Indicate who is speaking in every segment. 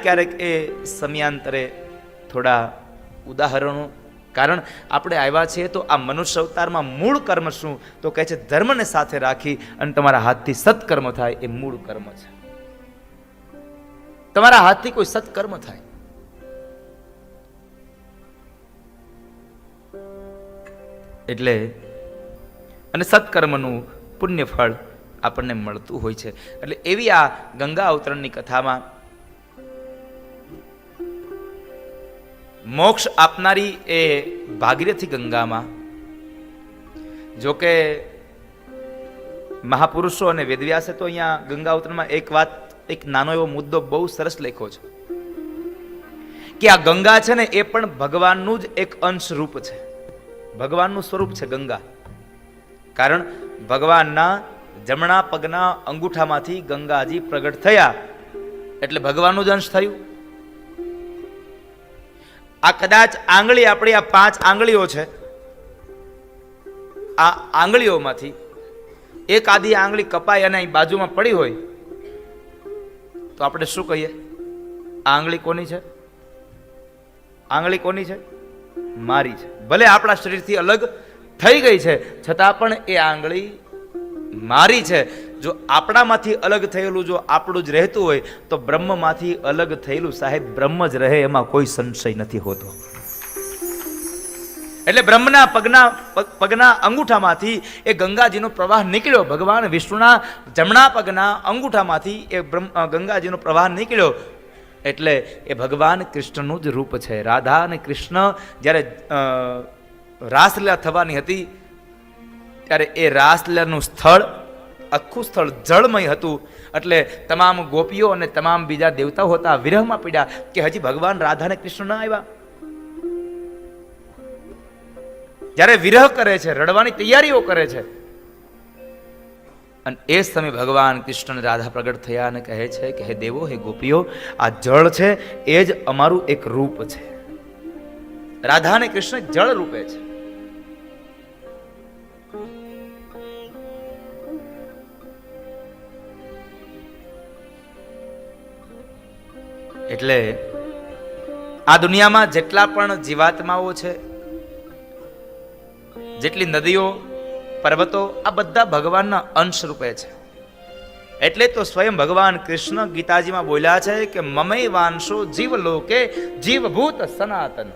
Speaker 1: ક્યારેક એ સમયાંતરે થોડા ઉદાહરણો, કારણ આપણે આવ્યા છીએ તો આ મનુષ્ય અવતારમાં મૂળ કર્મ શું, તો કહે છે ધર્મને સાથે રાખી અને તમારા હાથથી સત્કર્મ થાય, એ મૂળ કર્મ છે. તમારા હાથથી કોઈ સત્કર્મ થાય. એટલે અને સત્કર્મનું પુણ્ય ફળ આપણને મળતું હોય છે. એટલે એવી આ ગંગા અવતરણની કથામાં મોક્ષ આપનારી એ ભાગીરથી ગંગામાં, જોકે મહાપુરુષો અને વેદવ્યાસે તો અહીંયા ગંગા અવતરણમાં એક વાત, એક નાનો એવો મુદ્દો બહુ સરસ લખ્યો છે કે આ ગંગા છે ને એ પણ ભગવાનનું જ એક અંશ રૂપ છે, ભગવાનનું સ્વરૂપ છે ગંગા. કારણ ભગવાનના જમણા પગના અંગૂઠામાંથી ગંગાજી પ્રગટ થયા એટલે ભગવાનનું જ અંશ થયું. આ કદાચ આંગળી, આપણી આ 5 આંગળીઓ છે, આ આંગળીઓમાંથી એક આધી આંગળી કપાય અને અહીં બાજુમાં પડી હોય તો આપણે શું કહીએ? આ આંગળી કોની છે? આંગળી કોની છે? મારી છે. ભલે આપણા શરીરથી અલગ થઈ ગઈ છે છતાં પણ એ આંગળી મારી છે. જો આપણામાંથી અલગ થયેલું જો આપણું જ રહેતું હોય તો બ્રહ્મમાંથી અલગ થયેલું સાહેબ બ્રહ્મ જ રહે, એમાં કોઈ સંશય નથી હોતો. એટલે બ્રહ્મના પગના અંગૂઠામાંથી એ ગંગાજીનો પ્રવાહ નીકળ્યો. ભગવાન વિષ્ણુના જમણા પગના અંગૂઠામાંથી એ ગંગાજીનો પ્રવાહ નીકળ્યો એટલે એ ભગવાન કૃષ્ણનું જ રૂપ છે. રાધા અને કૃષ્ણ જ્યારે રાસલીલા થવાની હતી ત્યારે એ રાસલીલાનું સ્થળ, આખું સ્થળ જળમય હતું. એટલે તમામ ગોપીઓ અને તમામ બીજા દેવતાઓ હતા વિરહમાં પડ્યા કે હજી ભગવાન રાધા અને કૃષ્ણ ના આવ્યા. જ્યારે વિરહ કરે છે, રડવાની તૈયારીઓ કરે છે, અને એ સમય ભગવાન કૃષ્ણ રાધા પ્રગટ થયા અને કહે છે કે હે દેવો, હે ગોપીઓ, આ જળ છે એ જ અમારું એક રૂપ છે. રાધા અને કૃષ્ણ જળ રૂપે છે. એટલે આ દુનિયામાં જેટલા પણ જીવાત્માઓ છે, જેટલી નદીઓ, પર્વતો, આ બધા ભગવાનના અંશ રૂપે છે. એટલે તો સ્વયં ભગવાન કૃષ્ણ ગીતાજીમાં બોલ્યા છે કે મમૈ વાંશો જીવ લોકે જીવભૂત સનાતન.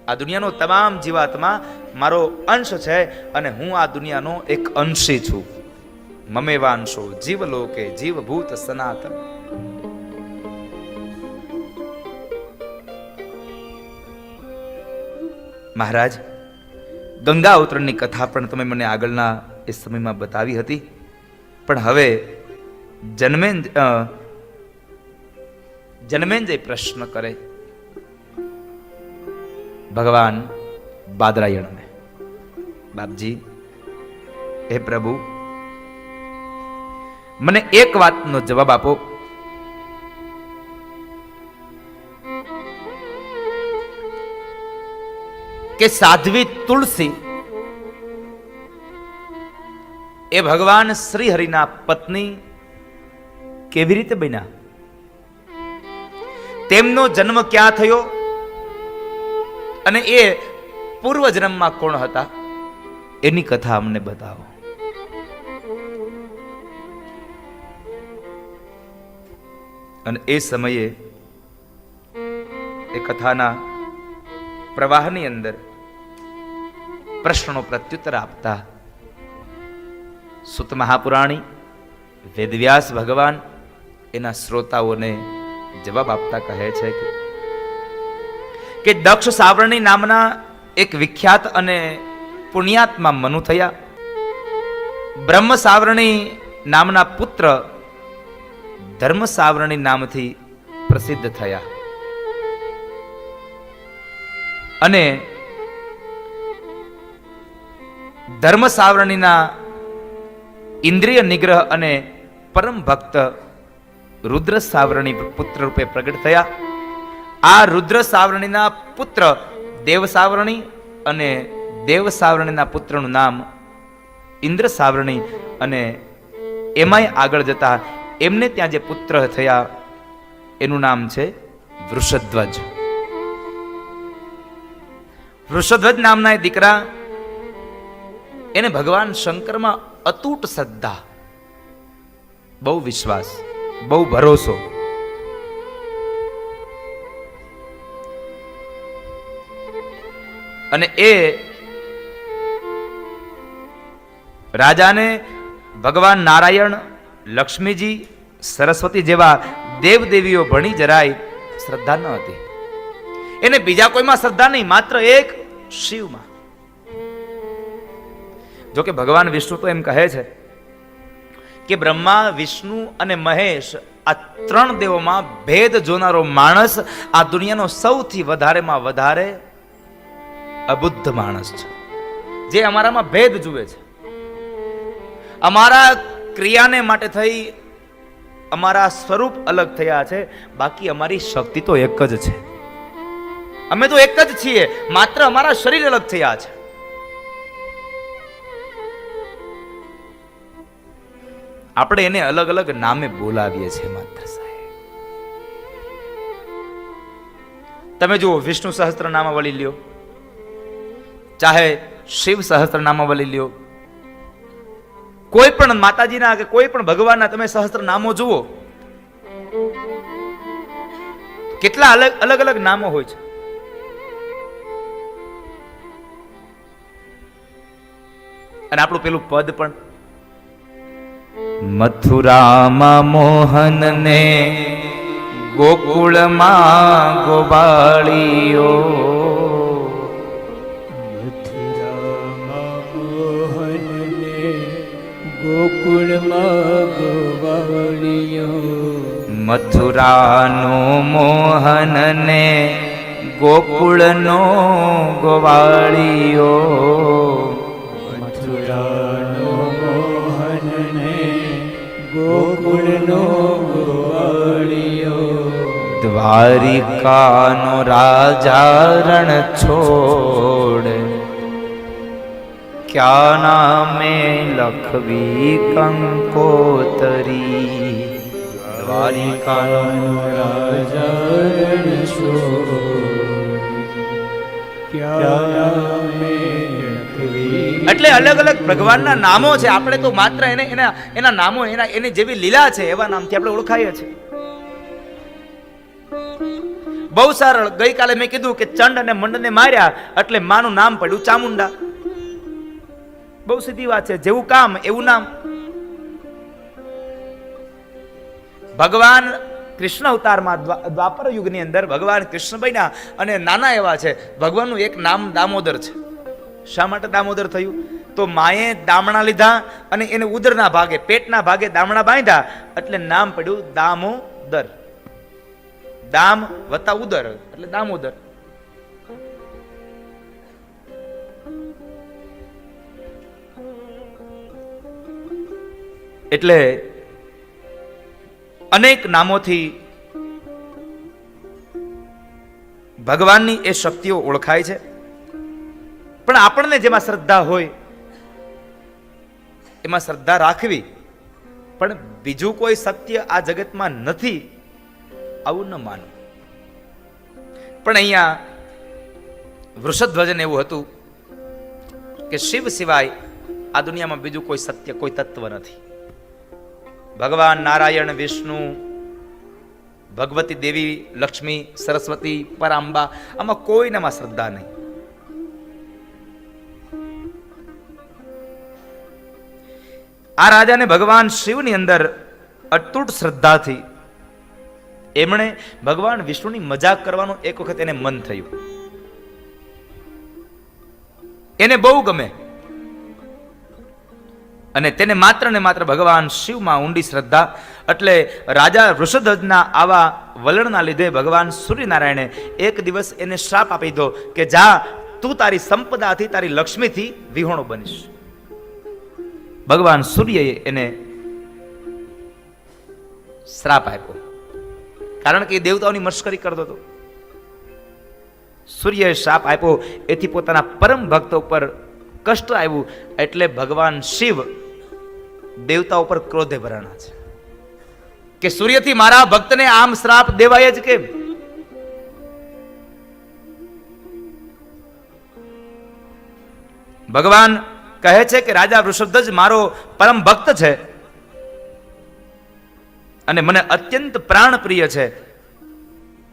Speaker 1: આ દુનિયાનો તમામ જીવાત્મા મારો અંશ છે અને હું આ દુનિયાનો એક અંશી છું. મમૈ વાંશો જીવ લોકે જીવભૂત સનાતન. મહારાજ, ગંગા અવતરણની કથા પણ તમે મને આગળના એ સમયમાં બતાવી હતી, પણ હવે જન્મેન્જય પ્રશ્ન કરે ભગવાન બાદરાયણને, બાપજી, હે પ્રભુ, મને એક વાતનો જવાબ આપો કે સાધ્વી તુલસી એ ભગવાન શ્રી હરિના પત્ની કેવી રીતે બન્યા? તેમનો જન્મ ક્યાં થયો અને એ પૂર્વ જન્મમાં કોણ હતા એની કથા અમને બતાવો. અને એ સમયે એ કથાના પ્રવાહની અંદર પ્રશ્નનો પ્રત્યુત્તર આપતા સુત મહાપુરાણી, વેદવ્યાસ ભગવાન એના શ્રોતાઓને જવાબ આપતા કહે છે કે દક્ષ સાવરણી નામના એક વિખ્યાત અને પુણ્યાત્મા મનુ થયા. બ્રહ્મ સાવરણી નામના પુત્ર ધર્મ સાવરણી નામથી પ્રસિદ્ધ થયા અને ધર્મ સાવરણીના ઇન્દ્રિય નિગ્રહ અને પરમ ભક્ત રુદ્ર સાવરણી પુત્ર રૂપે પ્રગટ થયા. આ રુદ્ર સાવરણીના પુત્ર દેવ સાવરણી અને દેવ સાવરણીના પુત્રનું નામ ઇન્દ્ર સાવરણી અને એમાંય આગળ જતા એમને ત્યાં જે પુત્ર થયા એનું નામ છે વૃષધ્વજ. વૃષધ્વજ નામના એ દીકરા, એને ભગવાન શંકરમાં અતૂટ શ્રદ્ધા, બહુ વિશ્વાસ, બહુ ભરોસો. અને એ રાજાને ભગવાન નારાયણ, લક્ષ્મીજી, સરસ્વતી જેવા દેવદેવીઓ ભણી જરાય શ્રદ્ધા ન હતી. એને બીજા કોઈમાં શ્રદ્ધા નહીં, માત્ર એક શિવમાં. જો કે ભગવાન વિષ્ણુ તો એમ કહે છે કે બ્રહ્મા, વિષ્ણુ અને મહેશ, આ ત્રણ દેવોમાં ભેદ જોનારો માણસ આ દુનિયાનો સૌથી વધારેમાં વધારે અબુદ્ધ માણસ છે, જે અમારામાં ભેદ જુએ છે. અમારા ક્રિયાને માટે થઈ અમારા સ્વરૂપ અલગ થયા છે, બાકી અમારી શક્તિ તો એક જ છે. અમે તો એક જ છીએ, માત્ર અમારા શરીર અલગ થયા છે. આપણે એને અલગ અલગ નામે બોલાવીએ છીએ માત્ર સાહેબ. તમે જુઓ, વિષ્ણુ સહસ્ત્ર નામાવલી લ્યો, ચાહે શિવ સહસ્ત્ર નામાવલી લ્યો, કોઈ પણ માતાજીના કે કોઈ પણ ભગવાનના તમે સહસ્ત્ર નામો જુઓ, કેટલા અલગ અલગ નામો હોય છે. અને આપણું પેલું પદ પણ, મથુરામાં મોહન ને ગોકુળમાં ગોવાળીઓ,
Speaker 2: મથુરામાં મોહન ને ગોકુળમાં ગોવાળીઓ,
Speaker 1: મથુરાનો મોહન ને ગોકુળનો ગોવાળીઓ,
Speaker 2: મથુરાનો મોહન ને ગોકુળનો ગોવાળીઓ,
Speaker 1: દ્વારિકાનો રાજા રણ છોડ, ક્યા નામે લખવી કંકોતરી, દ્વારિકાનો
Speaker 2: રાજા રણ છોડ, ક્યા નામે લખવી.
Speaker 1: એટલે અલગ અલગ ભગવાનના નામો છે. આપણે તો માત્ર એના નામો, એની જેવી લીલા છે એવા નામથી આપણે ઓળખાઈએ છીએ. બહુ સરળ. ગઈકાલે મેં કીધું કે ચંડ અને મંડને માર્યા એટલે માનું નામ પડ્યું ચામુંડા. બહુ સીધી વાત છે. જેવું કામ એવું નામ. ભગવાન કૃષ્ણ અવતારમાં દ્વાપર યુગની અંદર ભગવાન કૃષ્ણ બન્યા અને નાના એવા છે. ભગવાનનું એક નામ દામોદર છે. શા માટે દામોદર થયું? તો માએ દામણા લીધા અને એને ઉદરના ભાગે, પેટના ભાગે દામણા બાંધ્યા એટલે નામ પડ્યું દામોદર. દામ વત્તા ઉદર એટલે દામોદર. એટલે અનેક નામોથી ભગવાનની એ શક્તિઓ ઓળખાય છે. પણ આપણને જેમાં શ્રદ્ધા હોય એમાં શ્રદ્ધા રાખવી. પણ બીજું કોઈ સત્ય આ જગતમાં નથી આવું ન માનવું. પણ અહીંયા વૃષધ્વજન એવું હતું કે શિવ સિવાય આ દુનિયામાં બીજું કોઈ સત્ય, કોઈ તત્વ નથી. ભગવાન નારાયણ, વિષ્ણુ, ભગવતી દેવી, લક્ષ્મી, સરસ્વતી, પરાંબા, આમાં કોઈનામાં શ્રદ્ધા નહીં. આ રાજાને ભગવાન શિવની અંદર અતૂટ શ્રદ્ધાથી એમણે ભગવાન વિષ્ણુની મજાક કરવાનું એક વખત એને મન થયું. એને બહુ ગમે અને તેને માત્ર ને માત્ર ભગવાન શિવમાં ઊંડી શ્રદ્ધા. એટલે રાજા વૃષધ્વજના આવા વલણના લીધે ભગવાન સૂર્યનારાયણે એક દિવસ એને શ્રાપ આપી દીધો કે જા, તું તારી સંપદાથી, તારી લક્ષ્મીથી વિહોણો બનીશ. ભગવાન સૂર્યએ એને શ્રાપ આપ્યો, કારણ કે એ દેવતાઓની મશ્કરી કરતો હતો. સૂર્યએ શ્રાપ આપ્યો, એથી પોતાના પરમ ભક્ત ઉપર કષ્ટ આવ્યું. એટલે ભગવાન શિવ દેવતાઓ પર ક્રોધે ભરાણા છે. કે સૂર્યથી મારા ભક્તને આમ શ્રાપ દેવાય જ કેમ? ભગવાન કહે છે કે રાજા વૃષભધ્વજ મારો પરમ ભક્ત છે અને મને અત્યંત પ્રાણ પ્રિય છે,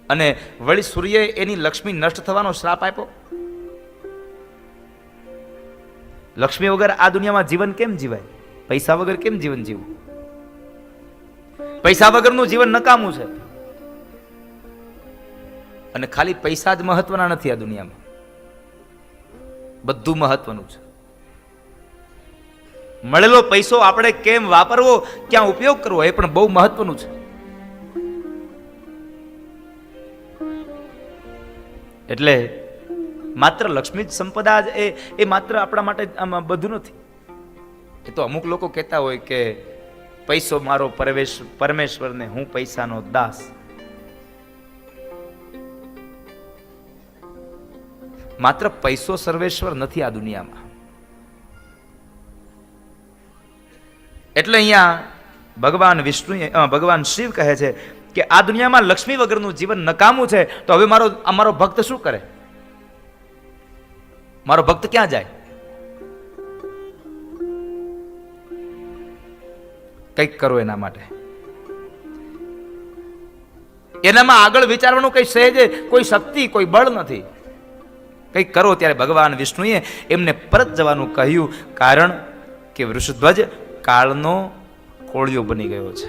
Speaker 1: અને વળી સૂર્યએ એની લક્ષ્મી નષ્ટ થવાનો શ્રાપ આપ્યો. લક્ષ્મી વગર આ દુનિયામાં જીવન કેમ જીવાય? પૈસા વગર કેમ જીવન જીવવું? પૈસા વગરનું જીવન નકામું છે. અને ખાલી પૈસા જ મહત્વના નથી આ દુનિયામાં, બધું મહત્વનું છે. મળેલો પૈસો આપણે કેમ વાપરવો, ક્યાં ઉપયોગ કરવો, એ પણ બહુ મહત્વનું છે. એટલે માત્ર લક્ષ્મી જ સંપદા જ એ માત્ર આપણા માટે બધું નથી. એ તો અમુક લોકો કહેતા હોય કે પૈસો મારો પરમેશ્વર ને હું પૈસાનો દાસ. માત્ર પૈસો સર્વેશ્વર નથી આ દુનિયામાં. એટલે અહીંયા ભગવાન શિવ કહે છે કે આ દુનિયામાં લક્ષ્મી વગરનું જીવન નકામું છે. તો હવે અમારો ભક્ત શું કરે? મારો ભક્ત ક્યાં જાય? કંઈક કરો એના માટે. એનામાં આગળ વિચારવાનું કઈ સહેજે કોઈ શક્તિ, કોઈ બળ નથી. કંઈક કરો. ત્યારે ભગવાન વિષ્ણુએ એમને પરત જવાનું કહ્યું, કારણ કે વૃષધ્વજ કાળનો કોળિયો બની ગયો છે.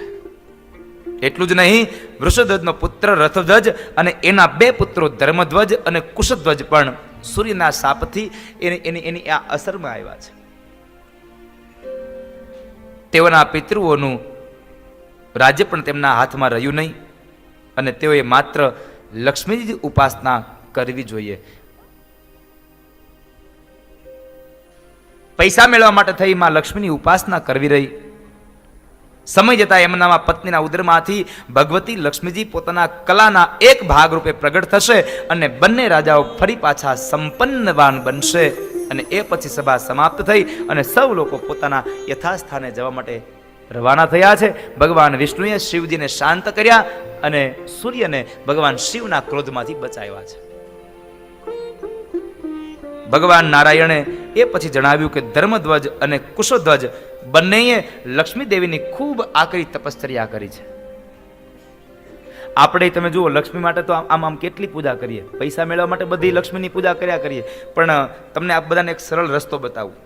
Speaker 1: એટલું જ નહીં, વૃષધ્વજનો પુત્ર રથધ્વજ અને એના બે પુત્રો ધર્મધ્વજ અને કુશધ્વજ પણ સૂર્યના શાપથી એની આ અસરમાં આવ્યા છે. તેઓના પિતૃઓનું રાજ્ય પણ તેમના હાથમાં રહ્યું નહીં, અને તેઓએ માત્ર લક્ષ્મીજી ઉપાસના કરવી જોઈએ. પૈસા મેળવવા માટે થઈ માં લક્ષ્મીની ઉપાસના કરવી રહી. સમય જતા એમનામાં પત્નીના ઉદરમાંથી ભગવતી લક્ષ્મીજી પોતાના કલાના એક ભાગ રૂપે પ્રગટ થશે, અને બંને રાજાઓ ફરી પાછા સંપન્નવાન બનશે. અને એ પછી સભા સમાપ્ત થઈ અને સૌ લોકો પોતાના યથાસ્થાને જવા માટે રવાના થયા છે. ભગવાન વિષ્ણુએ શિવજીને શાંત કર્યા અને સૂર્યને ભગવાન શિવના ક્રોધમાંથી બચાવ્યા છે. ભગવાન નારાયણે એ પછી જણાવ્યું કે ધર્મધ્વજ અને કુશધ્વજ બંનેએ લક્ષ્મી દેવીની ખૂબ આકરી તપશ્ચર્યા કરી છે. આપણે તમે જુઓ, લક્ષ્મી માટે તો આમ કેટલી પૂજા કરીએ, પૈસા મેળવવા માટે બધી લક્ષ્મીની પૂજા કર્યા કરીએ. પણ તમને આ બધાને એક સરળ રસ્તો બતાવું.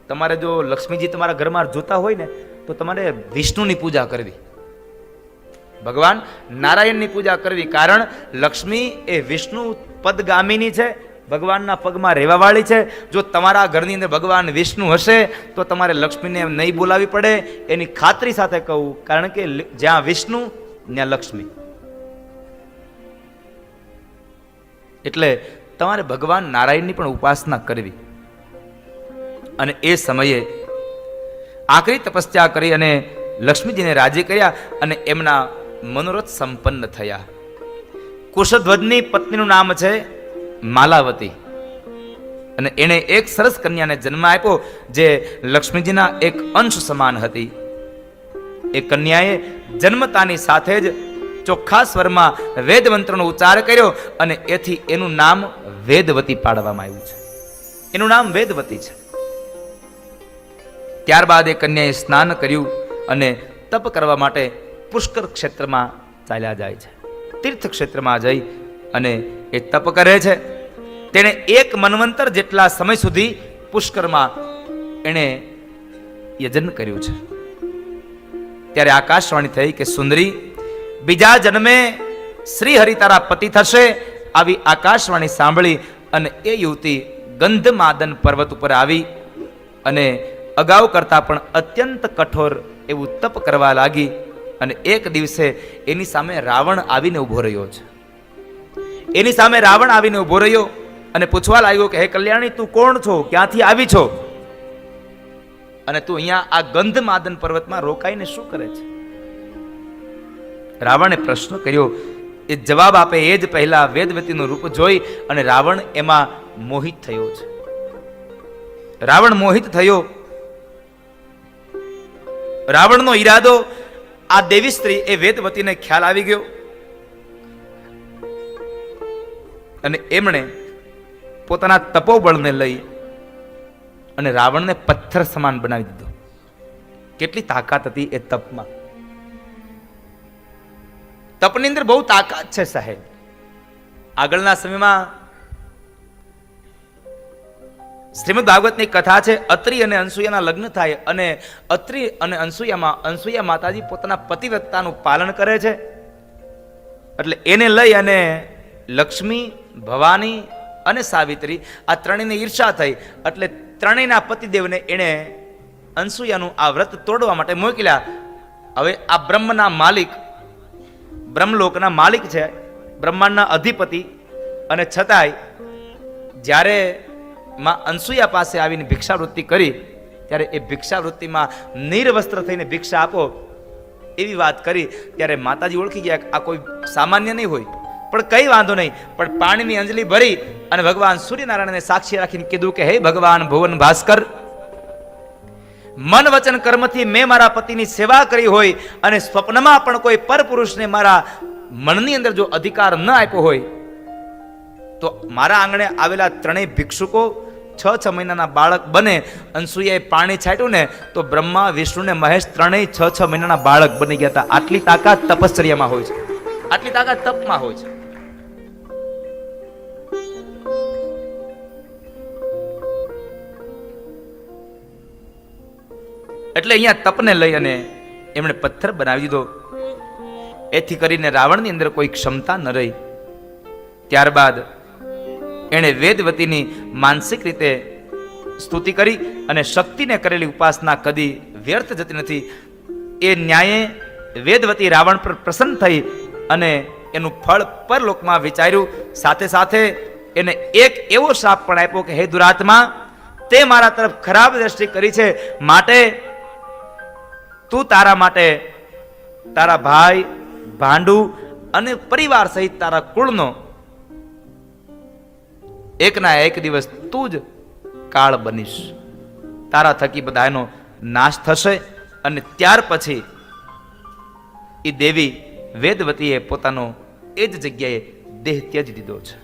Speaker 1: તમારે જો લક્ષ્મીજી તમારા ઘરમાં જોતા હોય ને, તો તમારે વિષ્ણુની પૂજા કરવી, ભગવાન નારાયણની પૂજા કરવી. કારણ લક્ષ્મી એ વિષ્ણુ પદગામિની છે, ભગવાનના પગમાં રહેવાવાળી છે. જો તમારા ઘરની અંદર ભગવાન વિષ્ણુ હશે તો તમારે લક્ષ્મીને નહીં બોલાવી પડે, એની ખાતરી સાથે કહું. કારણ કે જ્યાં વિષ્ણુ ત્યાં લક્ષ્મી. એટલે તમારે ભગવાન નારાયણની પણ ઉપાસના કરવી. અને એ સમયે આકરી તપસ્યા કરી અને લક્ષ્મીજીને રાજી કર્યા અને એમના મનોરથ સંપન્ન થયા. કુશધ્વજની પત્નીનું નામ છે માલાવતી, અને એણે એક સરસ કન્યાને જન્મ આપ્યો જે લક્ષ્મીજીના એક અંશ સમાન હતી. એ કન્યાએ જન્મતાની સાથે જ ચોખ્ખા સ્વરમાં વેદ મંત્રનો ઉચ્ચાર કર્યો, અને એથી એનું નામ વેદવતી પાડવામાં આવ્યું છે. એનું નામ વેદવતી છે. ત્યારબાદ એ કન્યાએ સ્નાન કર્યું અને તપ કરવા માટે પુષ્કર ક્ષેત્રમાં ચાલ્યા જાય છે. તીર્થ ક્ષેત્રમાં જઈ અને એ તપ કરે છે. તેણે એક મન્વંતર જેટલા સમય સુધી પુષ્કરમાં એણે યજન કર્યું છે. ત્યારે આકાશવાણી થઈ કે સુંદરી, બીજા જન્મે શ્રી હરિ તારા પતિ થશે. આવી આકાશવાણી સાંભળી અને એ યુવતી ગંધમાદન પર્વત ઉપર આવી અને અગાઉ કરતા પણ અત્યંત કઠોર એવું તપ કરવા લાગી. અને એક દિવસે એની સામે રાવણ આવીને ઉભો રહ્યો છે. એની સામે રાવણ આવીને ઉભો રહ્યો અને પૂછવા લાગ્યો કે હે કલ્યાણી, તું કોણ છો, ક્યાંથી આવી છો, અને તું અહીંયા આ ગંધમાદન પર્વતમાં રોકાઈને શું કરે છે? રાવણે પ્રશ્ન કર્યો. એ જવાબ આપે એ જ પહેલા વેદવતીનું રૂપ જોઈ અને રાવણ એમાં મોહિત થયો છે. રાવણ મોહિત થયો. રાવણનો ઈરાદો આ દેવી સ્ત્રી એ વેદવતીને ખ્યાલ આવી ગયો અને એમણે પોતાના તપોબળને લઈ અને રાવણને પથ્થર સમાન બનાવી દીધો. કેટલી તાકાત હતી એ તપમાં. તપની અંદર બહુ તાકાત છે સાહેબ. આગળના સમયમાં શ્રીમદ ભાગવતની કથા છે. અત્રિ અને અનસુયાના લગ્ન થાય અને અત્રિ અને અનસુયા માતાજી પોતાના પતિવ્રતાનું પાલન કરે છે. એટલે એને લઈ અને લક્ષ્મી, ભવાની અને સાવિત્રી આ ત્રણેયને ઈર્ષા થઈ. એટલે ત્રણેયના પતિદેવને એણે અનસુયાનું આ વ્રત તોડવા માટે મોકલ્યા. હવે આ બ્રહ્મના માલિક, બ્રહ્મલોકના માલિક છે, બ્રહ્માંડના અધિપતિ, અને છતાંય જ્યારે માં અનસુયા પાસે આવીને ભિક્ષાવૃત્તિ કરી ત્યારે એ ભિક્ષાવૃત્તિમાં નિર્વસ્ત્ર થઈને ભિક્ષા આપો એવી વાત કરી ત્યારે માતાજી ઓળખી ગયા કે આ કોઈ સામાન્ય નહીં હોય. પણ કઈ વાંધો નહીં, પણ પાણીની અંજલિ ભરી અને ભગવાન સૂર્યનારાયણને સાક્ષી રાખીને કીધું કે હે ભગવાન ભુવન ભાસ્કર, મન વચન કર્મથી મેં મારા પતિની સેવા કરી હોય અને સ્વપ્નમાં પણ કોઈ પરપુરુષને મારા મનની અંદર જો અધિકાર ન આપ્યો હોય તો મારા આંગણે આવેલા ત્રણેય ભિક્ષુકો 6 મહિનાના બાળક બને. અનસુયાએ પાણી છાંટ્યું ને તો બ્રહ્મા, વિષ્ણુ ને મહેશ ત્રણેય 6 મહિનાના બાળક બની ગયા હતા. આટલી તાકાત તપશ્ચર્યામાં હોય છે, આટલી તાકાત તપમાં હોય છે. એટલે અહીંયા તપને લઈ અને એમણે પથ્થર બનાવી દીધો. એથી કરીને રાવણની અંદર કોઈ ક્ષમતા ન રહી. ત્યારબાદ એણે વેદવતીની માનસિક રીતે સ્તુતિ કરી અને શક્તિને કરેલી ઉપાસના કદી વ્યર્થ જતી નથી. એ ન્યાયે વેદવતી રાવણ પર પ્રસન્ન થઈ અને એનું ફળ પરલોકમાં વિચાર્યું. સાથે સાથે એને એક એવો શાપ પણ આપ્યો કે હે દુરાત્મા, તે મારા તરફ ખરાબ દ્રષ્ટિ કરી છે, માટે તું તારા માટે તારા ભાઈ, ભાંડુ અને પરિવાર સહિત તારા કુળનો એકના એક દિવસ તું જ કાળ બનીશ. તારા થકી બધાનો નાશ થશે. અને ત્યાર પછી એ દેવી વેદવતીએ પોતાનો એ જ જગ્યાએ દેહ ત્યજી દીધો છે.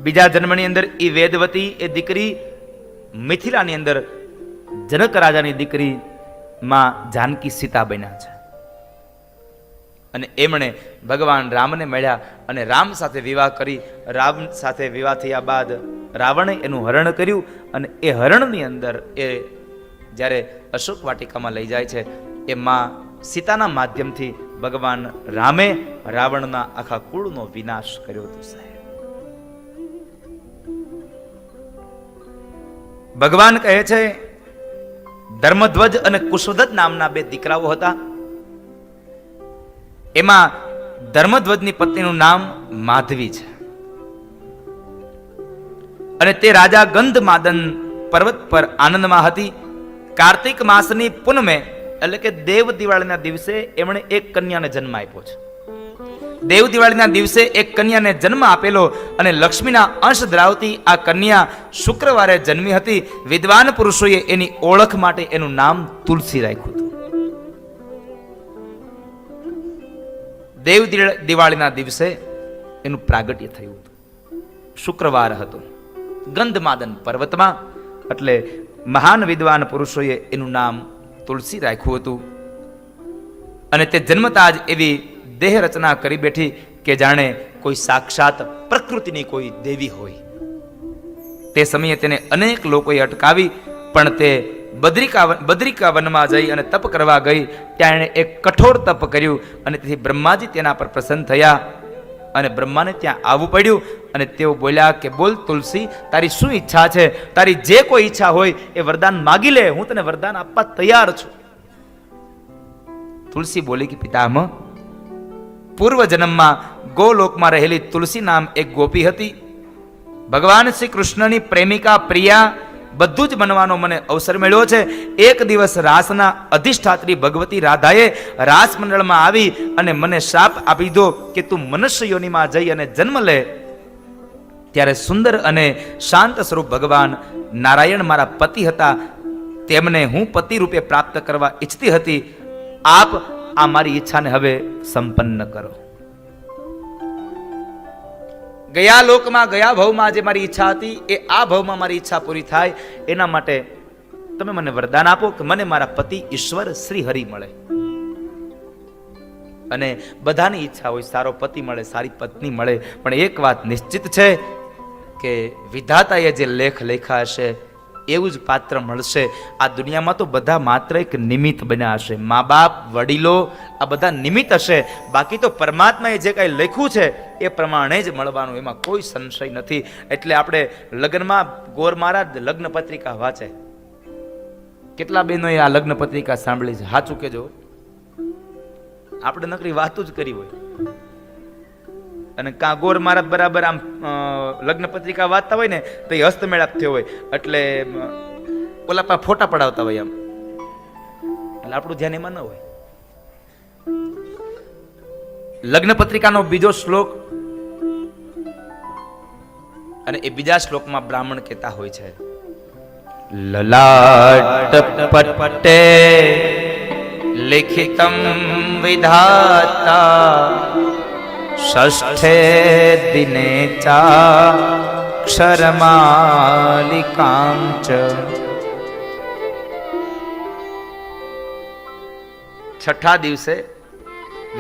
Speaker 1: બીજા જન્મની અંદર એ વેદવતી એ દીકરી મિથિલાની અંદર જનક રાજાની દીકરી માં જાનકી સીતા બન્યા છે. અને એમણે ભગવાન રામને મળ્યા અને રામ સાથે વિવાહ કરી. રામ સાથે વિવાહ થયા બાદ રાવણે એનું હરણ કર્યું અને એ હરણની અંદર એ જ્યારે અશોક વાટિકામાં લઈ જાય છે એ માં સીતાના માધ્યમથી ભગવાન રામે રાવણના આખા કુળનો વિનાશ કર્યો હતો સાહેબ. ભગવાન કહે છે ધર્મધ્વજ અને કુશધ્વજ નામના 2 દીકરાઓ હતા. એમાં ધર્મધ્વજની પત્નીનું નામ માધવી છે અને તે રાજા ગંધમાદન પર્વત પર આનંદમાં હતી. કાર્તિક માસની પૂનમે એટલે કે દેવ દિવાળીના દિવસે એમણે એક કન્યાને જન્મ આપ્યો છે. દેવ દિવાળીના દિવસે એક કન્યાને જન્મ આપેલો અને લક્ષ્મીના અંશ ધરાવતી આ કન્યા શુક્રવારે જન્મી હતી. વિદ્વાન પુરુષોએ એની ઓળખ માટે એનું નામ તુલસી રાખ્યું હતું. દેવ દિવાળીના દિવસે એનું પ્રાગટ્ય થયું હતું. શુક્રવાર હતો ગંધમાદન પર્વતમાં. એટલે મહાન વિદ્વાન પુરુષોએ એનું નામ તુલસી રાખ્યું હતું. અને તે જન્મતા જ એવી દેહ રચના કરી બેઠી કે જાણે કોઈ સાક્ષાત પ્રકૃતિની કોઈ દેવી હોય. તે સમયે તેને અનેક લોકોએ અટકાવી, પણ તે બદ્રિકા વનમાં જઈ અને તપ કરવા ગઈ. ત્યાં એણે એક કઠોર તપ કર્યું અને તેથી બ્રહ્માજી તેના પર પ્રસન્ન થયા અને બ્રહ્માને ત્યાં આવવું પડ્યું. અને તેઓ બોલ્યા કે બોલ તુલસી, તારી શું ઈચ્છા છે? તારી જે કોઈ ઈચ્છા હોય એ વરદાન માગી લે, હું તને વરદાન આપવા તૈયાર છું. તુલસી બોલી કે પિતામહ, પૂર્વ જન્મમાં ગોલોકમાં રહેલી તુલસી નામ એક ગોપી હતી. ભગવાન શ્રી કૃષ્ણની પ્રેમિકા પ્રિયા બધું જ બનવાનો મને અવસર મળ્યો છે. એક દિવસ રાસના અધિષ્ઠાત્રી ભગવતી રાધાએ રાસ મંડળમાં આવી અને મને શાપ આપી દીધો કે તું મનુષ્ય યોનિમાં જઈ અને જન્મ લે. ત્યારે સુંદર અને શાંત સ્વરૂપ ભગવાન નારાયણ મારા પતિ હતા. તેમને હું પતિ રૂપે પ્રાપ્ત કરવા ઈચ્છતી હતી, આપ આ મારી ઈચ્છાને હવે સંપન્ન કરો. ગયા લોકમાં ગયા ભવમાં જે મારી ઈચ્છા હતી એ આ ભવમાં મારી ઈચ્છા પૂરી થાય એના માટે તમે મને વરદાન આપો કે મને મારા પતિ ઈશ્વર શ્રી હરિ મળે. અને બધાની ઈચ્છા હોય સારો પતિ મળે, સારી પત્ની મળે, પણ એક વાત નિશ્ચિત છે કે વિધાતાએ જે લેખ લેખા હશે એવું જ પાત્ર મળશે. આ દુનિયામાં તો બધા માત્ર એક નિમિત્ત બન્યા હશે, મા બાપ, વડીલો, આ બધા નિમિત્ત હશે. બાકી તો પરમાત્માએ જે કાંઈ લખ્યું છે એ પ્રમાણે જ મળવાનું, એમાં કોઈ સંશય નથી. એટલે આપણે લગ્નમાં ગોર મહારાજ લગ્ન પત્રિકા વાંચે. કેટલા બહેનોએ આ લગ્ન પત્રિકા સાંભળી છે? સાચું કેજો. આપણે નકરી વાતો જ કરી હોય અને કાં ગોર મહારાજ બરાબર આમ લગ્ન પત્રિકા વાંચતા હોય ને તો એ હસ્તમેળાપ થયો હોય એટલે ઓલા પા ફોટા પડાવતા હોય આમ, એટલે આપણું ધ્યાન એમાં ન હોય. લગ્ન પત્રિકાનો બીજો શ્લોક અને એ બીજા શ્લોકમાં બ્રાહ્મણ કહેતા હોય છે, લલાટ પટ્ટે લિખિતમ વિધાતા ષષ્ઠે દિને ચાક્ષરમાલિકાં ચ. છઠ્ઠા દિવસે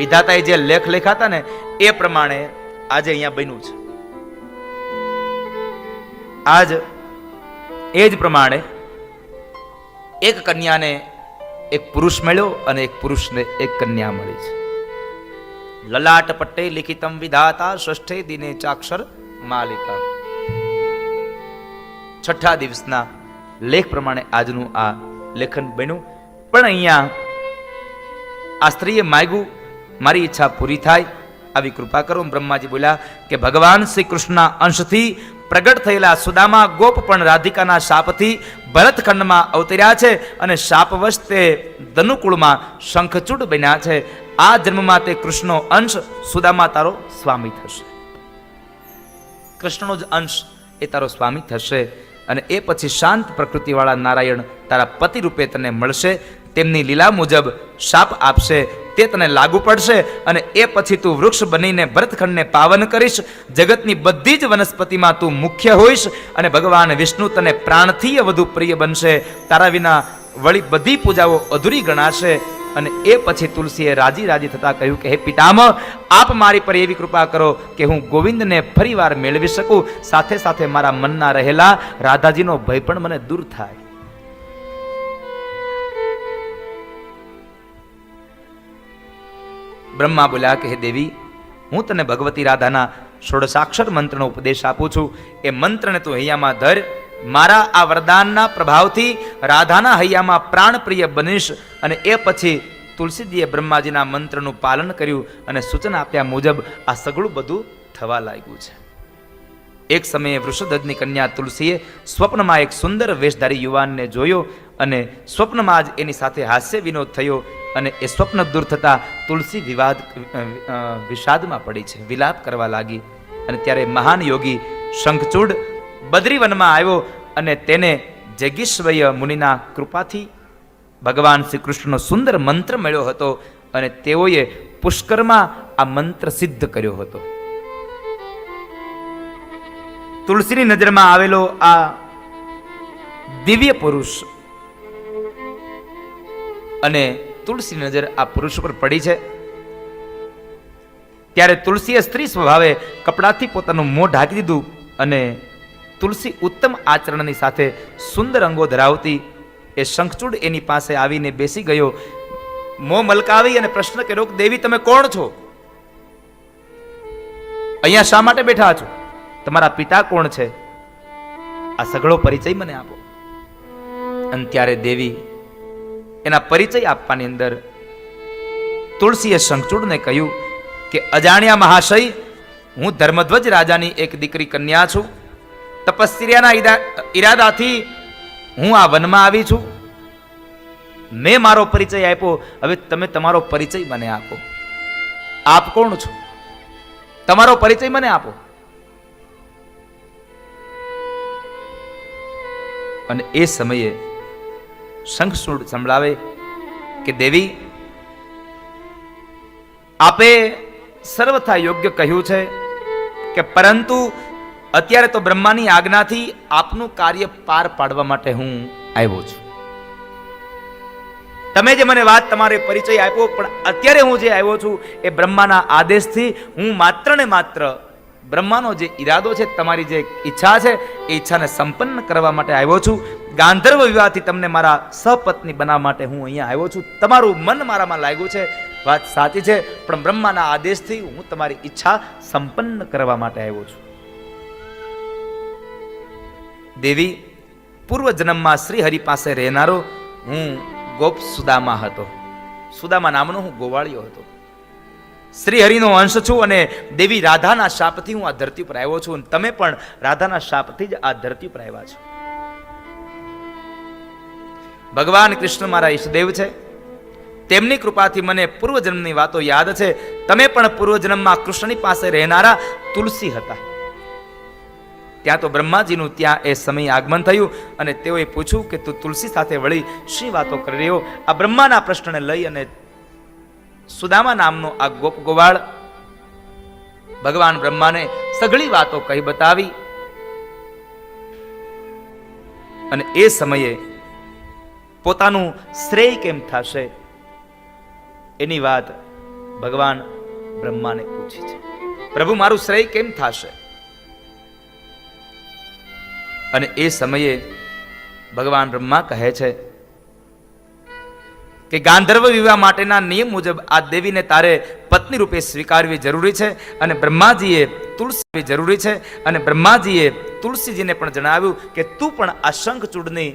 Speaker 1: વિધાતાએ જે લેખ લેખાતા ને એ પ્રમાણે આજે અહીંયા બન્યું છે. આજ એ જ પ્રમાણે એક કન્યાને એક પુરુષ મળ્યો અને એક પુરુષને એક કન્યા મળી છે. લલાટ પટ્ટે લિખિતમ વિધાતા ષષ્ઠે દિને ચાક્ષર માલિકા. છઠ્ઠા દિવસના લેખ પ્રમાણે આજનું આ લેખન બન્યું. પણ અહીંયા આ સ્ત્રીએ માગ્યું મારી ઈચ્છા પૂરી થાય આવી કૃપા કરો. બ્રહ્માજી બોલ્યા કે ભગવાન શ્રી કૃષ્ણના અંશથી પ્રગટ થયેલા સુદામા ગોપ પણ રાધિકાના શાપથી ભરતખંડમાં અવતર્યા છે અને શાપવશ તે ધનુકુળમાં શંખચૂડ બન્યા છે. આ જન્મમાં તે કૃષ્ણનો અંશ સુદામા તારો સ્વામી થશે. કૃષ્ણનો જ અંશ એ તારો સ્વામી થશે અને એ પછી શાંત પ્રકૃતિવાળા નારાયણ તારા પતિ રૂપે તને મળશે. તેમની લીલા મુજબ શાપ આપશે તે તને લાગુ પડશે અને એ પછી તું વૃક્ષ બનીને ભરતખંડને પાવન કરીશ. જગતની બધી જ વનસ્પતિમાં તું મુખ્ય હોઈશ અને ભગવાન વિષ્ણુ તને પ્રાણથી વધુ પ્રિય બનશે. તારા વિના વળી બધી પૂજાઓ અધૂરી ગણાશે. અને એ પછી તુલસીએ રાજી રાજી થતા કહ્યું કે હે પિતામહ, આપ મારી પર એવી કૃપા કરો કે હું ગોવિંદને ફરીવાર મેળવી શકું, સાથે સાથે મારા મનના રહેલા રાધાજીનો ભય પણ મને દૂર થાય. બ્રહ્મા બોલ્યા કે હે દેવી, હું તને ભગવતી રાધાના ષોડશાક્ષર મંત્રનો ઉપદેશ આપું છું. એ મંત્રને તું હૈયામાં ધર. મારા આ વરદાનના પ્રભાવથી રાધાના હૈયામાં પ્રાણપ્રિય બનીશ. અને એ પછી તુલસીજીએ બ્રહ્માજીના મંત્રનું પાલન કર્યું અને સૂચના આપ્યા મુજબ આ સગળું બધું થવા લાગ્યું છે. એક સમયે વૃષધ્વજની કન્યા તુલસીએ સ્વપ્નમાં એક સુંદર વેશધારી યુવાનને જોયો અને સ્વપ્નમાં જ એની સાથે હાસ્ય વિનોદ થયો અને એ સ્વપ્ન દૂર થતા તુલસી વિષાદમાં પડી છે, વિલાપ કરવા લાગી. અને ત્યારે મહાન યોગી શંખચૂડ બદ્રીવનમાં આવ્યો અને તેને જગીશ્વય મુનિના કૃપાથી ભગવાન શ્રી કૃષ્ણનો સુંદર મંત્ર મળ્યો હતો અને તેઓએ પુષ્કરમાં આ મંત્ર સિદ્ધ કર્યો હતો. તુલસીની નજરમાં આવેલો આ દિવ્ય પુરુષ અને તુલસીની નજર આ પુરુષ પર પડી છે. ત્યારે તુલસીએ સ્ત્રી સ્વભાવે કપડાથી પોતાનું મોં ઢાંકી દીધું અને તુલસી ઉત્તમ આચરણની સાથે સુંદર અંગો ધરાવતી એ શંખચૂડ એની પાસે આવીને બેસી ગયો. મોં મલકાવી અને પ્રશ્ન કર્યો કે દેવી, તમે કોણ છો? અહીંયા શા માટે બેઠા છો? તમારા પિતા કોણ છે? આ સઘળો પરિચય મને આપો. અને ત્યારે દેવી એના પરિચય આપવાની અંદર તુલસીએ શંખચૂડને કહ્યું કે અજાણ્યા મહાશય, હું ધર્મધ્વજ રાજાની એક દીકરી કન્યા છું. તપસ્યાના ઈરાદાથી હું આ વનમાં આવી છું. મેં મારો પરિચય આપ્યો, હવે તમે તમારો પરિચય મને આપો. આપ કોણ છો? તમારો પરિચય મને આપો. અને એ સમયે શંખચૂડ સંભળાવે કે દેવી, આપે સર્વથા યોગ્ય કહ્યું છે કે પરંતુ અત્યારે તો બ્રહ્માની આજ્ઞાથી આપનું કાર્ય પાર પાડવા માટે હું આવ્યો છું. તમે જે મને વાત તમારે પરિચય આપ્યો, પણ અત્યારે હું જે આવ્યો છું એ બ્રહ્માના આદેશથી હું માત્ર ને માત્ર બ્રહ્માનો જે ઈરાદો છે, તમારી જે ઈચ્છા છે એ ઈચ્છાને સંપન્ન કરવા માટે આવ્યો છું. ગાંધર્વ વિવાહથી તમને મારા સહપત્ની બનાવવા માટે હું અહીંયા આવ્યો છું. તમારું મન મારામાં લાગ્યું છે, વાત સાચી છે, પણ બ્રહ્માના આદેશથી હું તમારી ઈચ્છા સંપન્ન કરવા માટે આવ્યો છું. દેવી, પૂર્વ જન્મમાં શ્રી હરિ પાસે રહેનારો હું ગોપ સુદામા હતો. સુદામા નામનો હું ગોવાળિયો હતો. શ્રી હરિનો અંશ છું અને દેવી રાધાના શાપથી હું આ ધરતી પર આવ્યો છું. અને તમે પણ રાધાના શાપથી જ આ ધરતી પર આવ્યા છો. ભગવાન કૃષ્ણ મારા ઈષ્ટદેવ છે. તેમની કૃપાથી મને પૂર્વજન્મની વાતો યાદ છે. તમે પણ પૂર્વજન્મમાં કૃષ્ણની પાસે રહેનારા તુલસી હતા. ત્યાં તો બ્રહ્માજીનું ત્યાં એ સમય આગમન થયું અને તેઓએ પૂછ્યું કે તું તુલસી સાથે વળી શી વાતો કરી રહ્યો? આ બ્રહ્માના પ્રશ્નને લઈ અને સુદામા નામનો આ ગોપ ગોવાળ ભગવાન બ્રહ્માને સઘળી વાતો કહી બતાવી. અને એ સમયે પોતાનું શ્રેય કેમ થશે એની વાત ભગવાન બ્રહ્માને પૂછી છે. પ્રભુ, મારું શ્રેય કેમ થશે? અને એ સમયે ભગવાન બ્રહ્મા કહે છે કે ગાંધર્વ વિવાહ માટેના નિયમ મુજબ આ દેવીને તારે પત્ની રૂપે સ્વીકારવી જરૂરી છે અને બ્રહ્માજીએ તુલસી જરૂરી છે. અને બ્રહ્માજીએ તુલસીજીને પણ જણાવ્યું કે તું પણ આ શંખચૂડની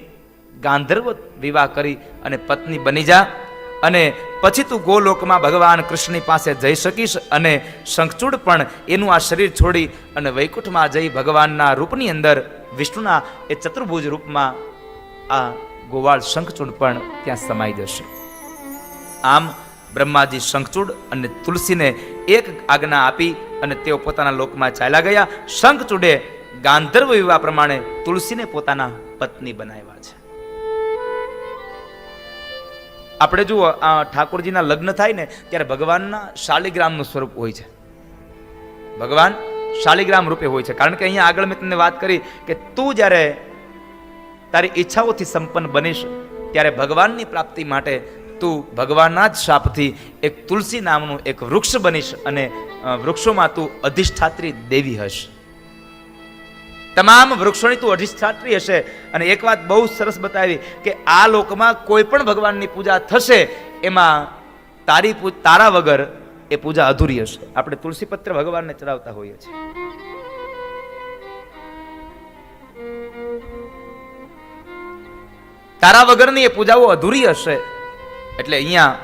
Speaker 1: ગાંધર્વ વિવાહ કરી અને પત્ની બની જા અને પછી તું ગોલોકમાં ભગવાન કૃષ્ણની પાસે જઈ શકીશ. અને શંખચૂડ પણ એનું આ શરીર છોડી અને વૈકુંઠમાં જઈ ભગવાનના રૂપની અંદર વિષ્ણુના એ ચતુર્ભુજ રૂપમાં આ ગોવાળ શંખચૂડ પણ ત્યાં સમાઈ જશે. આમ બ્રહ્માજી શંખચૂડ અને તુલસીને એક આજ્ઞા આપી અને તેઓ પોતાના લોકમાં ચાલ્યા ગયા. શંખચૂડે ગાંધર્વ વિવાહ પ્રમાણે તુલસીને પોતાના પત્ની બનાવ્યા છે. આપણે જુઓ, ઠાકોરજીના લગ્ન થાય ને ત્યારે ભગવાનના શાલિગ્રામનું સ્વરૂપ હોય છે. ભગવાન શાલિગ્રામ રૂપે હોય છે. કારણ કે અહીંયા આગળ મેં તમને વાત કરી કે તું જ્યારે તારી ઈચ્છાઓથી સંપન્ન બનીશ ત્યારે ભગવાનની પ્રાપ્તિ માટે તું ભગવાનના જ શાપથી એક તુલસી નામનું એક વૃક્ષ બનીશ અને વૃક્ષોમાં તું અધિષ્ઠાત્રી દેવી હશ. તમામ વૃક્ષોની તું અધિષ્ઠાત્રી હશે. અને એક વાત બહુ સરસ બતાવી કે આ લોકમાં કોઈ પણ ભગવાનની પૂજા થશે એમાં તારા વગર એ પૂજા અધૂરી હશે. આપણે તુલસી પત્ર ભગવાનને ચડાવતા હોઈએ છીએ. તારા વગરની એ પૂજાઓ અધૂરી હશે. એટલે અહીંયા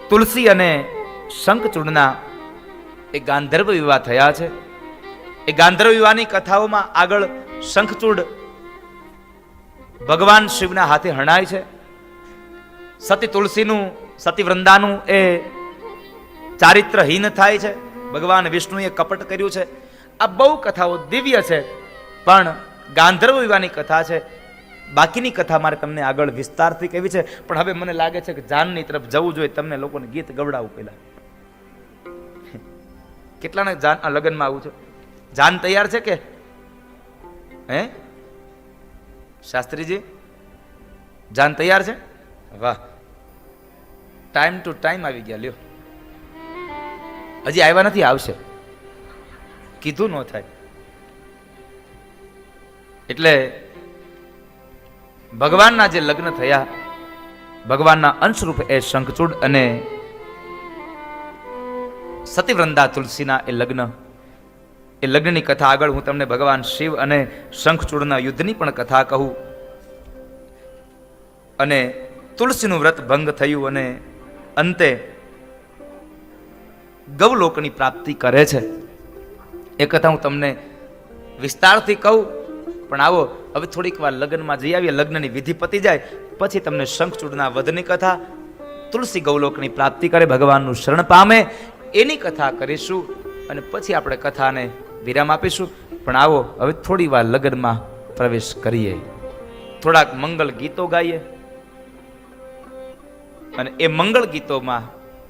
Speaker 1: તુલસી અને શંખચૂડના એ ગાંધર્વ વિવાહ થયા છે. એ ગાંધર્વ વિવાહની કથાઓમાં આગળ શંખચૂડ ભગવાન શિવના હાથે હણાય છે. સતી તુલસીનું, સતી વૃંદાનું એ ચારિત્રહીન થાય છે. ભગવાન વિષ્ણુએ કપટ કર્યું છે. આ બહુ કથાઓ દિવ્ય છે. પણ ગાંધર્વ વિવાહની કથા છે. બાકીની કથા મારે તમને આગળ વિસ્તારથી કહેવી છે. પણ હવે મને લાગે છે કે જાનની તરફ જવું જોઈએ. તમને લોકોને ગીત ગવડાવું પહેલા. કેટલાને જાન લગ્નમાં આવું છે? જાન તૈયાર છે કે હે શાસ્ત્રીજી? જાન તૈયાર છે? વાહ, ટાઈમ ટુ ટાઈમ આવી ગયા. લ્યો, હજી આવ્યા નથી, આવશે. કીધું ન થાય. એટલે ભગવાનના જે લગ્ન થયા, ભગવાનના અંશરૂપ એ શંખચૂડ અને સતીવૃંદા તુલસીના એ લગ્નની કથા આગળ હું તમને ભગવાન શિવ અને શંખચૂડના યુદ્ધની પણ કથા કહું. અને તુલસીનું વ્રત ભંગ થયું અને અંતે ગૌલોકની પ્રાપ્તિ કરે છે. એ કથા હું તમને વિસ્તારથી કહું. પણ આવો હવે થોડીક વાર લગ્નમાં જઈ આવીએ. લગ્નની વિધિ પતી જાય પછી તમને શંખચૂડના વધની કથા, તુલસી ગૌલોકની પ્રાપ્તિ કરે, ભગવાનનું શરણ પામે, એની કથા કરીશું અને પછી આપણે કથાને વિરામ આપીશું. પણ આવો હવે થોડી વાર લગ્નમાં પ્રવેશ કરીએ. થોડાક મંગળ ગીતો ગાઈએ અને એ મંગળ ગીતોમાં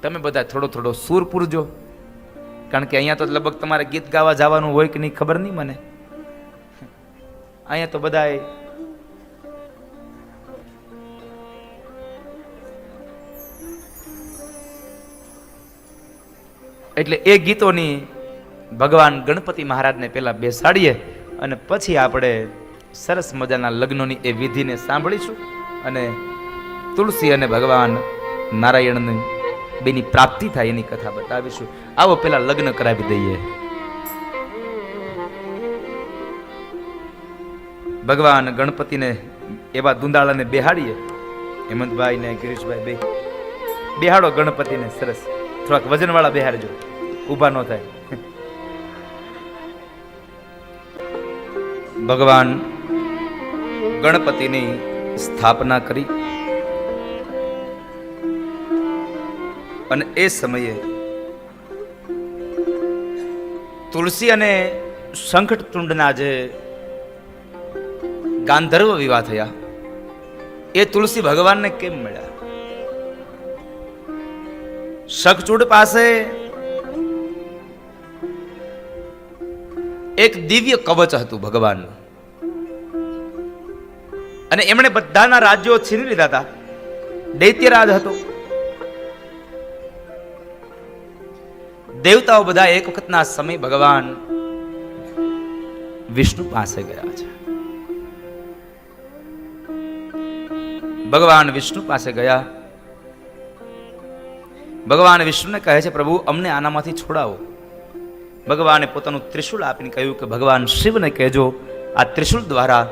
Speaker 1: તમે બધા થોડો થોડો સૂર પૂરજો, કારણ કે અહીંયા તો લગભગ તમારે ગીત ગાવા જવાનું હોય કે નહીં ખબર નહીં મને. અહીંયા તો બધા એટલે એ ગીતોની ભગવાન ગણપતિ મહારાજને પહેલા બેસાડીએ અને પછી આપણે સરસ મજાના લગ્નોની એ વિધિને સાંભળીશું અને તુલસી અને ભગવાન નારાયણની બેની પ્રાપ્તિ થાય એની કથા બતાવીશું. આવો પેલા લગ્ન કરાવી દઈએ. ભગવાન ગણપતિને એવા દુંદાળાને બેહાડીએ. હેમંતભાઈ ને ગિરીશભાઈ બેહાડો ગણપતિને સરસ. થોડાક વજનવાળા બેહાડજો, ઊભા ન થાય. ભગવાન ગણપતિની સ્થાપના કરી અને એ સમયે તુલસી અને શંખચૂડના જે ગાંધર્વ વિવાહ થયા એ તુલસી ભગવાનને કેમ મળ્યા? શંખચૂડ પાસે એક દિવ્ય કવચ હતું ભગવાનનું, અને એમણે બધાના રાજ્યો છીનવી લીધા હતા. દૈત્યરાજ હતો. દેવતાઓ બધા એક વખતના સમય ભગવાન વિષ્ણુ પાસે ગયા છે. ભગવાન વિષ્ણુ પાસે ગયા. ભગવાન વિષ્ણુને કહે છે, પ્રભુ અમને આનામાંથી છોડાવો. ભગવાને પોતાનું ત્રિશુલ આપીને કહ્યું કે ભગવાન શિવને કહેજો આ ત્રિશુલ દ્વારા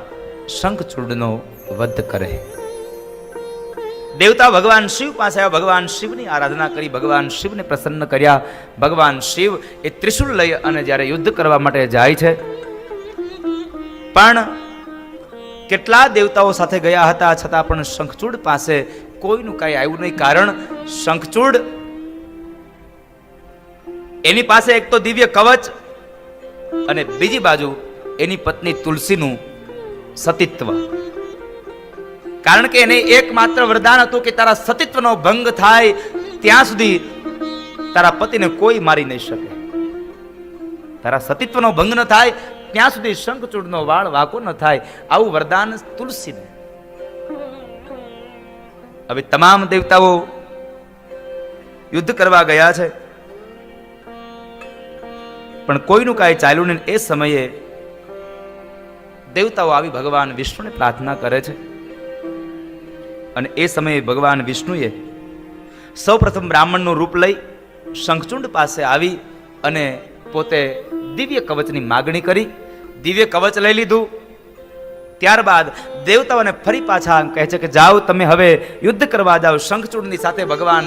Speaker 1: શંખચૂડનો વધ કરે. દેવતા ભગવાન શિવ પાસે આવ્યા. ભગવાન શિવની આરાધના કરી, ભગવાન શિવને પ્રસન્ન કર્યા. ભગવાન શિવ એ ત્રિશુલ લઈ અને જ્યારે યુદ્ધ કરવા માટે જાય છે, પણ કેટલા દેવતાઓ સાથે ગયા હતા છતાં પણ શંખચૂડ પાસે કોઈનું કાંઈ આવ્યું નહીં. કારણ શંખચૂડ એની પાસે એક તો દિવ્ય કવચ અને બીજી બાજુ એની પત્ની તુલસીનું સતીત્વ. કારણ કે એને એકમાત્ર વરદાન હતું કે તારા સતીત્વનો ભંગ થાય ત્યાં સુધી તારા પતિને કોઈ મારી નહીં શકે. તારા સતીત્વનો ભંગ ન થાય ત્યાં સુધી શંખચૂડનો વાળ વાંકો ન થાય, આવું વરદાન તુલસીને. હવે તમામ દેવતાઓ યુદ્ધ કરવા ગયા છે, પણ કોઈનું કાંઈ ચાલ્યું નહીં. એ સમયે દેવતાઓ આવી ભગવાન વિષ્ણુને પ્રાર્થના કરે છે, અને એ સમયે ભગવાન વિષ્ણુએ સૌપ્રથમ બ્રાહ્મણનું રૂપ લઈ શંખચૂડ પાસે આવી અને પોતે દિવ્ય કવચની માગણી કરી. દિવ્ય કવચ લઈ લીધું. ત્યારબાદ દેવતાઓને ફરી પાછા કહે છે કે જાઓ તમે હવે યુદ્ધ કરવા જાઓ. શંખચૂડની સાથે ભગવાન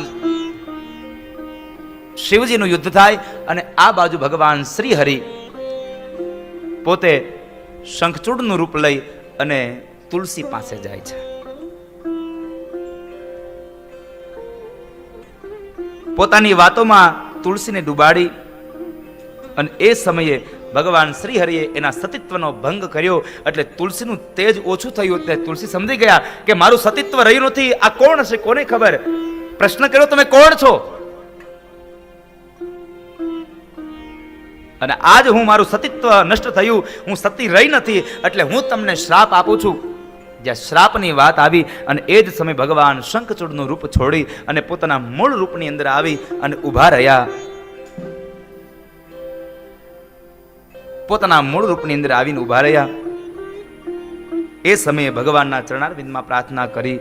Speaker 1: શિવજીનું યુદ્ધ થાય અને આ બાજુ ભગવાન શ્રી હરિ પોતે શંખચૂડનું રૂપ લઈ અને તુલસી પાસે જાય છે. પોતાની વાતોમાં તુલસીને ડૂબાડી અને એ સમયે ભગવાન શ્રી હરિએ એના સતીત્વનો ભંગ કર્યો. એટલે તુલસીનું તેજ ઓછું થયું. એટલે તુલસી સમજી ગયા કે મારું સતીત્વ રહ્યું નથી. આ કોણ હશે, કોને ખબર? પ્રશ્ન કર્યો, તમે કોણ છો? અને આજ હું મારું સતીત્વ નષ્ટ થયું, હું સતી રહી નથી, એટલે હું તમને શ્રાપ આપું છું. જ્યાં શ્રાપની વાત આવી અને એ જ સમયે ભગવાન શંખચૂડનું રૂપ છોડી અને પોતાના મૂળ રૂપની અંદર આવી અને ઊભા રહ્યા. પોતાના મૂળ રૂપની અંદર આવીને ઊભા રહ્યા. એ સમયે ભગવાનના ચરણારવિંદમાં પ્રાર્થના કરી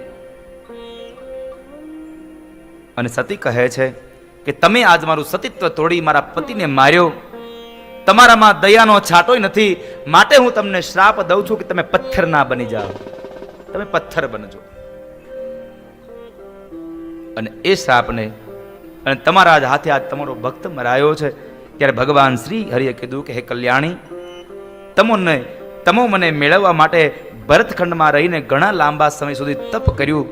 Speaker 1: અને સતી કહે છે કે તમે આજ મારું સતીત્વ તોડી મારા પતિને માર્યો. તમારામાં દયાનો છાંટોય નથી, માટે હું તમને શ્રાપ દઉં છું કે તમે પથ્થર ના બની જાઓ, તમે પથ્થર બનજો. અને એ શ્રાપને અને તમારા જ હાથે આજ તમારો ભક્ત મરાયો છે. ત્યારે ભગવાન શ્રી હરિએ કીધું કે હે કલ્યાણી, તમો મને મેળવવા માટે ભરતખંડમાં રહીને ઘણા લાંબા સમય સુધી તપ કર્યું,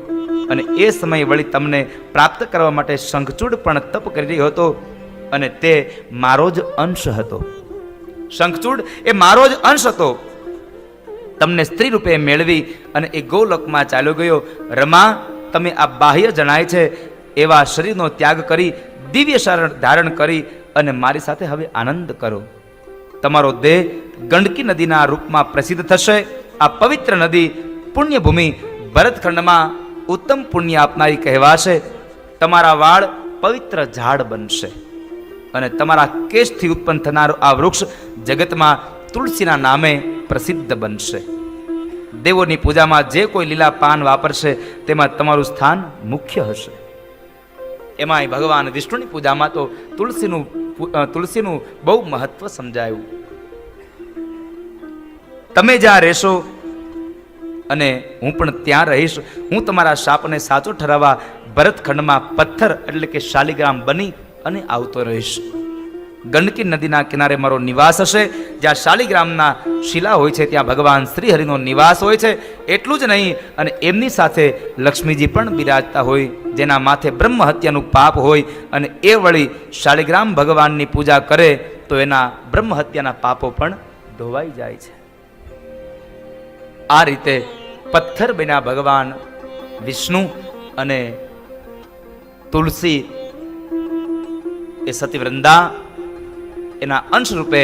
Speaker 1: અને એ સમયે વળી તમને પ્રાપ્ત કરવા માટે શંખચૂડ પણ તપ કરી રહ્યો હતો, અને તે મારો જ અંશ હતો. શંખચૂડ એ મારો જ અંશ હતો. તમને સ્ત્રી રૂપે મેળવી અને એ ગોલોકમાં ચાલ્યો ગયો. રમા, તમે આ બાહ્ય જણાય છે એવા શરીરનો ત્યાગ કરી દિવ્ય શરણ ધારણ કરી અને મારી સાથે હવે આનંદ કરો. તમારો દેહ ગંડકી નદીના રૂપમાં પ્રસિદ્ધ થશે. આ પવિત્ર નદી પુણ્યભૂમિ ભરતખંડમાં ઉત્તમ પુણ્ય આપનારી કહેવાશે. તમારા વાળ પવિત્ર ઝાડ બનશે અને તમારા કેશથી ઉત્પન્ન થનારું આ વૃક્ષ જગતમાં તુલસીના નામે પ્રસિદ્ધ બનશે. દેવોની પૂજામાં જે કોઈ લીલા પાન વાપરશે તેમાં તમારું સ્થાન મુખ્ય હશે. એમાંય ભગવાન વિષ્ણુની પૂજામાં તો તુલસીનું બહુ મહત્વ સમજાયું. તમે જ્યાં રહેશો અને હું પણ ત્યાં રહીશ. હું તમારા શાપને સાચો ઠરાવવા ભરતખંડમાં પથ્થર એટલે કે શાલિગ્રામ બની અને આવતો રહીશ. ગંડકી નદીના કિનારે મારો નિવાસ હશે. જ્યાં શાલિગ્રામના શિલા હોય છે ત્યાં ભગવાન શ્રી હરિનો નિવાસ હોય છે. એટલું જ નહીં, અને એમની સાથે લક્ષ્મીજી પણ બિરાજતા હોય, જેના માથે બ્રહ્મ હત્યાનું પાપ હોય, અને એ વળી શાલિગ્રામ ભગવાનની પૂજા કરે તો એના બ્રહ્મ હત્યાના પાપો પણ ધોવાઈ જાય છે. આ રીતે પથ્થર બન્યા ભગવાન વિષ્ણુ અને તુલસી એ સતીવૃંદા એના અંશ રૂપે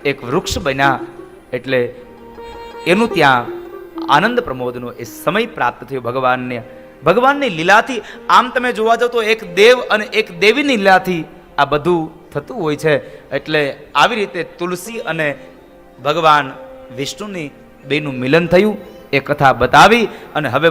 Speaker 1: એક વૃક્ષ બન્યા. એટલે એનું ત્યાં આનંદ પ્રમોદનો એ સમય પ્રાપ્ત થયો ભગવાનની લીલાથી. આમ તમે જોવા જાવ તો એક દેવ અને એક દેવીની લીલાથી આ બધું થતું હોય છે. એટલે આવી રીતે તુલસી અને ભગવાન વિષ્ણુની બેનું મિલન થયું. એ કથા બતાવી અને હવે